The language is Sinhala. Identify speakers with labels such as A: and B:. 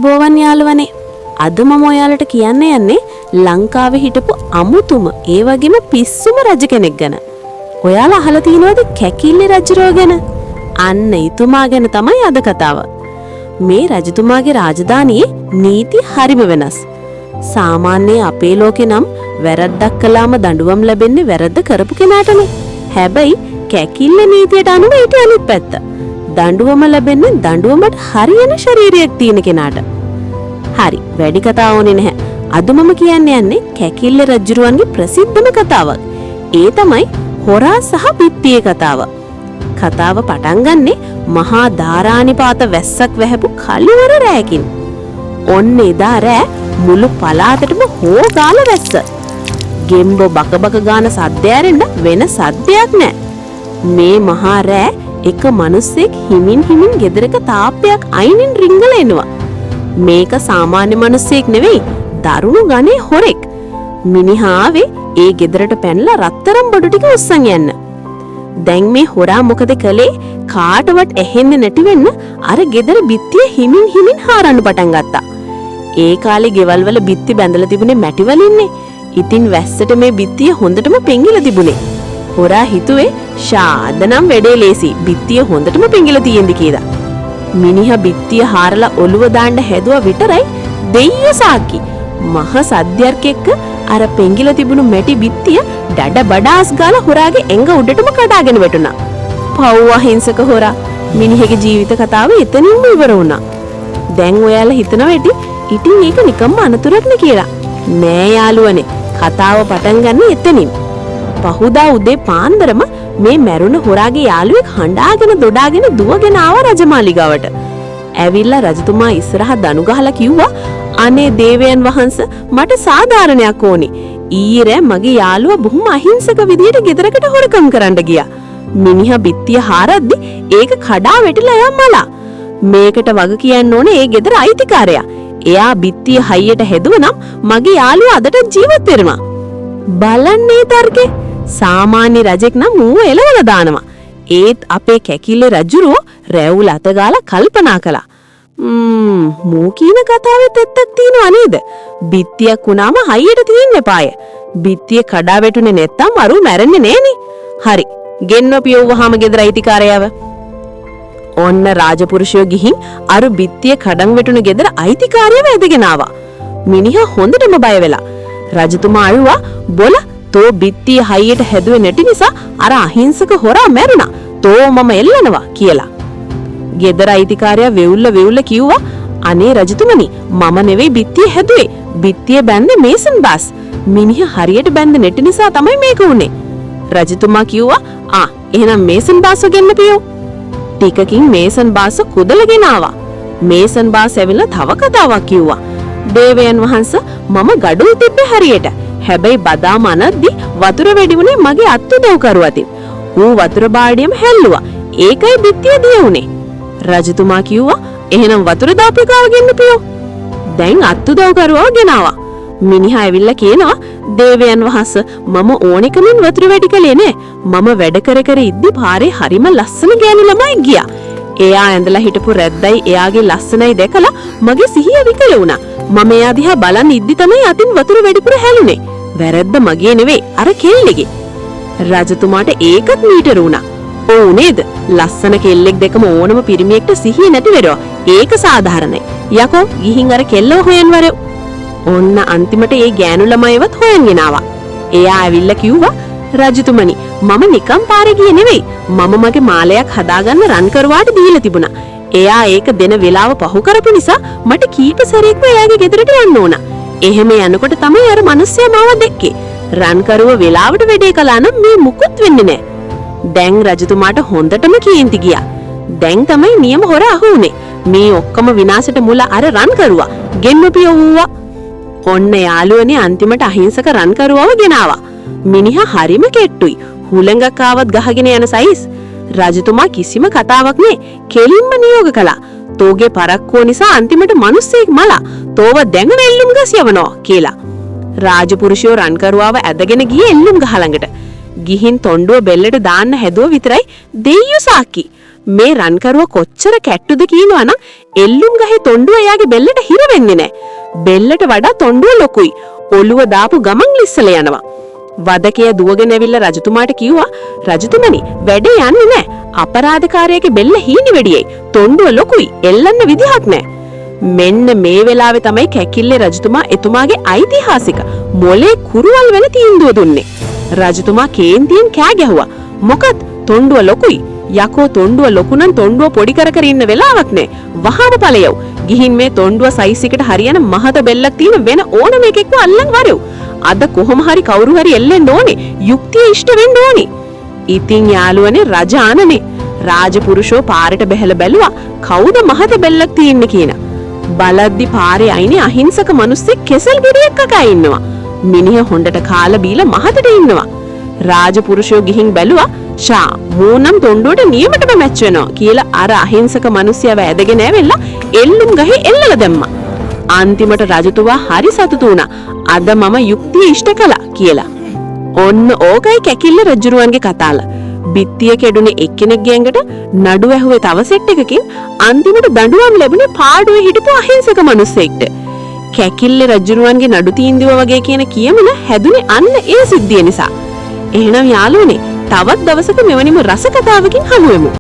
A: ආයුබෝවන් යාළුවනේ. අද මම ඔයාලට කියන්න යන්නේ ලංකාවේ හිටපු අමුතුම ඒ වගේම පිස්සුම රජ කෙනෙක් ගැන. ඔයාලා අහලා තියෙනවද කැකිල්ලේ රජුරෝ ගැන? අන්න ඊතුමා ගැන තමයි අද කතාව. මේ රජතුමාගේ රාජධානියේ නීති හරිම වෙනස්. සාමාන්‍ය අපේ ලෝකේ නම් වැරද්දක් කළාම දඬුවම් ලැබෙන්නේ වැරද්ද කරපු කෙනාටනේ. හැබැයි කැකිල්ලේ නීතියට අනුව ඊට අනිත් පැත්ත. දඬුවම ලැබෙන්නේ දඬුවමට හරියන ශරීරයක් තියෙන කෙනාට. හරි, වැඩි කතා ඕනේ නැහැ. අද මම කියන්න යන්නේ කැකිල්ලේ රජුරුවන්ගේ ප්‍රසිද්ධම කතාවක්. ඒ තමයි හොරා සහ පිප්පියේ කතාව. කතාව පටන් ගන්නේ මහා ධාරානිපාත වැස්සක් වැහැපු කළුවර රැයකින්. ඔන්න එදා රෑ මුළු පළාතටම හොගාල වැස්ස. ගෙම්බෝ බකබක ගාන සද්ද ඇරෙන්න වෙන සද්දයක් නැහැ. මේ මහා රෑ එක මිනිස්සෙක් හිමින් ගෙදරක තාප්පයක් අයිනින් රිංගල එනවා. මේක සාමාන්‍ය මිනිස්සෙක් නෙවෙයි, දරුණු ගණේ හොරෙක්. මිනිහාවේ ඒ ගෙදරට පැනලා රත්තරන් බඩු ටික උස්සන් යන්න. දැන් මේ හොරා මොකද කළේ? කාටවත් ඇහෙන්නේ නැති වෙන්න අර ගෙදර බිත්තිය හිමින් හාරන්න පටන් ගත්තා. ඒ කාලේ ගෙවල් වල බිත්ති බැඳලා තිබුණේ මැටි වලින්නේ. ඉතින් වැස්සට මේ බිත්තිය හොඳටම පෙඟිලා තිබුණේ. හොරා හිතුවේ ෂාද නම් වැඩේ ලේසි, බිත්තිය හොඳටම පෙඟිලා තියෙන්දි කියලා. මිනිහා බිත්තිය හාරලා ඔළුව දාන්න හැදුවා විතරයි දෙයියෝ සාක්කි. මහ සද්දයක් එක්ක අර පෙඟිලා තිබුණු මැටි බිත්තිය ඩඩ බඩාස් ගාලා හොරාගේ ඇඟ උඩටම කඩාගෙන වැටුණා. පව් අහිංසක හොරා. මිනිහගේ ජීවිත කතාව එතනින්ම ඉවර වුණා. දැන් ඔයාලා හිතනවා ඇති ඉතින් ඒක නිකම්ම අනතුරක් නේ කියලා. නෑ යාළුවනේ, කතාව පටන් ගන්න එතනින්. පහුදා උදේ පාන්දරම මේ මැරුණ හොරාගේ යාළුවෙක් හඬාගෙන දොඩාගෙන දුවගෙන ආවා රජමාලිගාවට. ඇවිල්ලා රජතුමා ඉස්සරහා දණු ගහලා කිව්වා, අනේ දේවයන් වහන්සේ, මට සාධාරණයක් ඕනේ. ඊයේ රෑ මගේ යාළුවා බොහොම අහිංසක විදියට ගෙදරකට හොරකම් කරන්න ගියා. මිනිහා බිත්තිය හාරද්දි ඒක කඩා වැටිලා යම් මලා. මේකට වග කියන්න ඕනේ ඒ ගෙදර අයිතිකාරයා. එයා බිත්තිය හයියට හැදුවනම් මගේ යාළුවා අදට ජීවත් වෙනවා. බලන්නේ තර්කේ. සාමාන්‍ය රජෙක් නම් ඌ එලවලා දානවා. ඒත් අපේ කැකිල්ලේ රජුරෝ රැවුල අතගාලා කල්පනා කළා. මූ කියන කතාවෙත් ඇත්තක් තියෙනවා නේද? බිත්තියක් වුණාම හයියට තියෙන්න එපාය. බිත්තිය කඩා වැටුනේ නැත්තම් අරු මැරෙන්නේ නෑනේ. හරි, ගෙන්නපියවුවාම ගෙදර අයිතිකාරයව. ඔන්න රාජපුරුෂයෝ ගිහින් අර බිත්තිය කඩන් වැටුණු ගෙදර අයිතිකාරයව ඇදගෙන ආවා. මිනිහා හොඳටම බය වෙලා රජතුමා අල්වා බොල තෝ බිත්තිය හයියට හැදුවේ නැති නිසා අර අහිංසක හොරා මැරුණා. තෝ මම එල්ලනවා කියලා. ගෙදර අයිතිකාරයා වෙවුල්ල කිව්වා, අනේ රජතුමනි, මම නෙවෙයි බිත්තිය හැදුවේ. බිත්තිය බැන්දේ මේසන් බාස්. මිනිහා හරියට බැන්ද නැති නිසා තමයි මේක වුනේ. රජතුමා කිව්වා, එහෙනම් මේසන් බාස්ව ගෙන්නපියෝ. ටිකකින් මේසන් බාස් කුදලගෙන ආවා. මේසන් බාස් ඇවිල්ලා තව කතාවක් කිව්වා. දේවයන් වහන්සේ, මම ගඩොල් තිබ්බේ හරියට. හැබැයි බදාම අනද්දි වතුර වැඩි වුණේ මගේ අත්උදව් කරුවතින්. ඌ වතුර බාඩියම හැල්ලුවා. ඒකයි බිත්තිය දිය උනේ. රජතුමා කිව්වා, එහෙනම් වතුර දාපිකාව ගෙන්නපියෝ. දැන් අත්උදව් කරුවව ගෙනාවා. මිනිහා ඇවිල්ලා කියනවා, දේවයන් වහන්සේ, මම ඕනෙකමින් වතුර වැඩි කළේ නෑ. මම වැඩ කර ඉද්දි පාරේ හරිම ලස්සන ගෑනු ළමයි ගියා. එයා ඇඳලා හිටපු රැද්දයි එයාගේ ලස්සනයි දැකලා මගේ සිහිය විකල වුණා. මම එයා දිහා බලන් ඉද්දි තමයි අතින් වතුර වැඩිපුර හැලුනේ. වැරද්ද මගේ නෙවෙයි, අර කෙල්ලෙගේ. රජතුමාට ඒකත් මීටර වුණා. ඔව් නේද? ලස්සන කෙල්ලෙක් දැකම ඕනම පිරිමියෙක්ට සිහිය නැති වෙනවා. ඒක සාධාරණයි. යකෝ ගිහින් අර කෙල්ලව හොයන් වරෙව්. ඔන්න අන්තිමට ඒ ගෑනු ළමයිවත් හොයන්ගෙන ආවා. එයා ඇවිල්ලා කිව්වා, රජතුමනි, මම නිකම් පාරේ ගියේ නෙවෙයි. මම මගේ මාලයක් හදාගන්න රන් කරුවාට දීලා තිබුණා. එයා ඒක දෙන වෙලාව පහු කරපු නිසා මට කීප සැරේක්ම එයාගේ ගෙදරට යන්න ඕන. එහෙම යනකොට තමයි අර මිනිස්සයා මාව දැක්කේ. රන් කරුව වෙලාවට වැඩේ කළා නම් මේ මුකුත් වෙන්නේ නැහැ. දැන් රජතුමාට හොඳටම කේන්ති ගියා. දැන් තමයි නියම හොර අහුුනේ. මේ ඔක්කොම විනාශයට මුල අර රන් කරුවා. ගෙන්නපියවුවා. ඔන්න යාළුවනේ අන්තිමට අහිංසක රන් කරුවව ගෙනාවා. මිනිහා හරිම කෙට්ටුයි. හුලඟක් ආවත් ගහගෙන යන සයිස්. රජතුමා කිසිම කතාවක් නේ, කෙලින්ම නියෝග කළා. තෝගේ පරක්කුව නිසා අන්තිමට මිනිස්සෙක් මලා තෝව දැඟන එල්ලුම් ගස් යවනවා කියලා. රාජපුරුෂයෝ රන් කරුවාව ඇදගෙන ගියේ එල්ලුම් ගහ ළඟට. ගිහින් තොණ්ඩුව බෙල්ලට දාන්න හැදුව විතරයි දෙයියෝ සාක්කි. මේ රන්කරුව කොච්චර කැට්ටුද කියනවනම් එල්ලුම් ගහේ තොණ්ඩුව එයාගේ බෙල්ලට හිර වෙන්නේ නැහැ. බෙල්ලට වඩා තොණ්ඩුව ලොකුයි. ඔළුව දාපු ගමන් ලිස්සල යනවා. වදකයා දුවගෙන ඇවිල්ලා රජතුමාට කිව්වා රජතුමනි වැඩේ යන්නේ නැහැ. අපරාධකාරයාගේ බෙල්ල හීනි වෙඩියයි. තොණ්ඩුව ලොකුයි. එල්ලන්න විදිහක් නැහැ. මෙන්න මේ වෙලාවේ තමයි කැකිල්ලේ රජතුමා එතුමාගේ ඓතිහාසික මොලේ කුරුවල් වෙන තීන්දුව දුන්නේ. රජතුමා කේන්තියෙන් කෑ ගැහුවා. මොකද තොණ්ඩුව ලොකුයි. යකෝ තොණ්ඩුව ලොකු නම් තොණ්ඩුව පොඩි කර කර ඉන්න වෙලාවක් නෑ. වහාම ඵලයව. ගිහින් මේ තොණ්ඩුව සයිස් එකට හරියන මහත බෙල්ලක් තියෙන වෙන ඕනම එකෙක්ව අල්ලන් වරෙව්. අද කොහොම හරි කවුරු හරි එල්ලෙන්න ඕනේ. යුක්තිය ඉෂ්ට වෙන්න ඕනේ. ඉතින් යාළුවනේ රජානනේ. රාජපුරුෂෝ පාරට බැහැලා බැලුවා කවුද මහත බෙල්ලක් තියෙන්නේ කියන. බලද්දි පාරේ අයිනේ අහිංසක මිනිස්සෙක් කෙසල් ගෙඩියක් කකා ඉන්නවා. මිනිහ හොඬට කාලා බීලා මහතට ඉන්නවා. රාජපුරුෂෝ ගිහින් බැලුවා ෂා මූනම් තොණ්ඩුවට නියමටම මැච් වෙනවා කියලා අර අහිංසක මිනිහයව ඇදගෙන ඇවිල්ලා එල්ලුම් ගහේ එල්ලලා දැම්මා. අන්තිමට රජතුමා හරි සතුටු වුණා. අද මම යුක්තිය ඉෂ්ට කළා කියලා. ඔන්න ඕකයි කැකිල්ල රජුරුවන්ගේ කතාව. බිත්තිය කෙඩුනේ එක්කෙනෙක්ගේ ඇඟට නඩු ඇහුවේ තව සෙට් එකකින් අන්තිමට දඬුවම් ලැබුණේ පාඩුවේ හිටපු අහිංසක මිනිහෙක්ට. කැකිල්ල රජුරුවන්ගේ නඩු තීන්දුව වගේ කියන කියමන හැදුනේ අන්න ඒ සිද්ධිය නිසා. එහෙනම් යාළුවනේ තවත් දවසක මෙවැනිම රස කතාවකින් හමු වෙමු.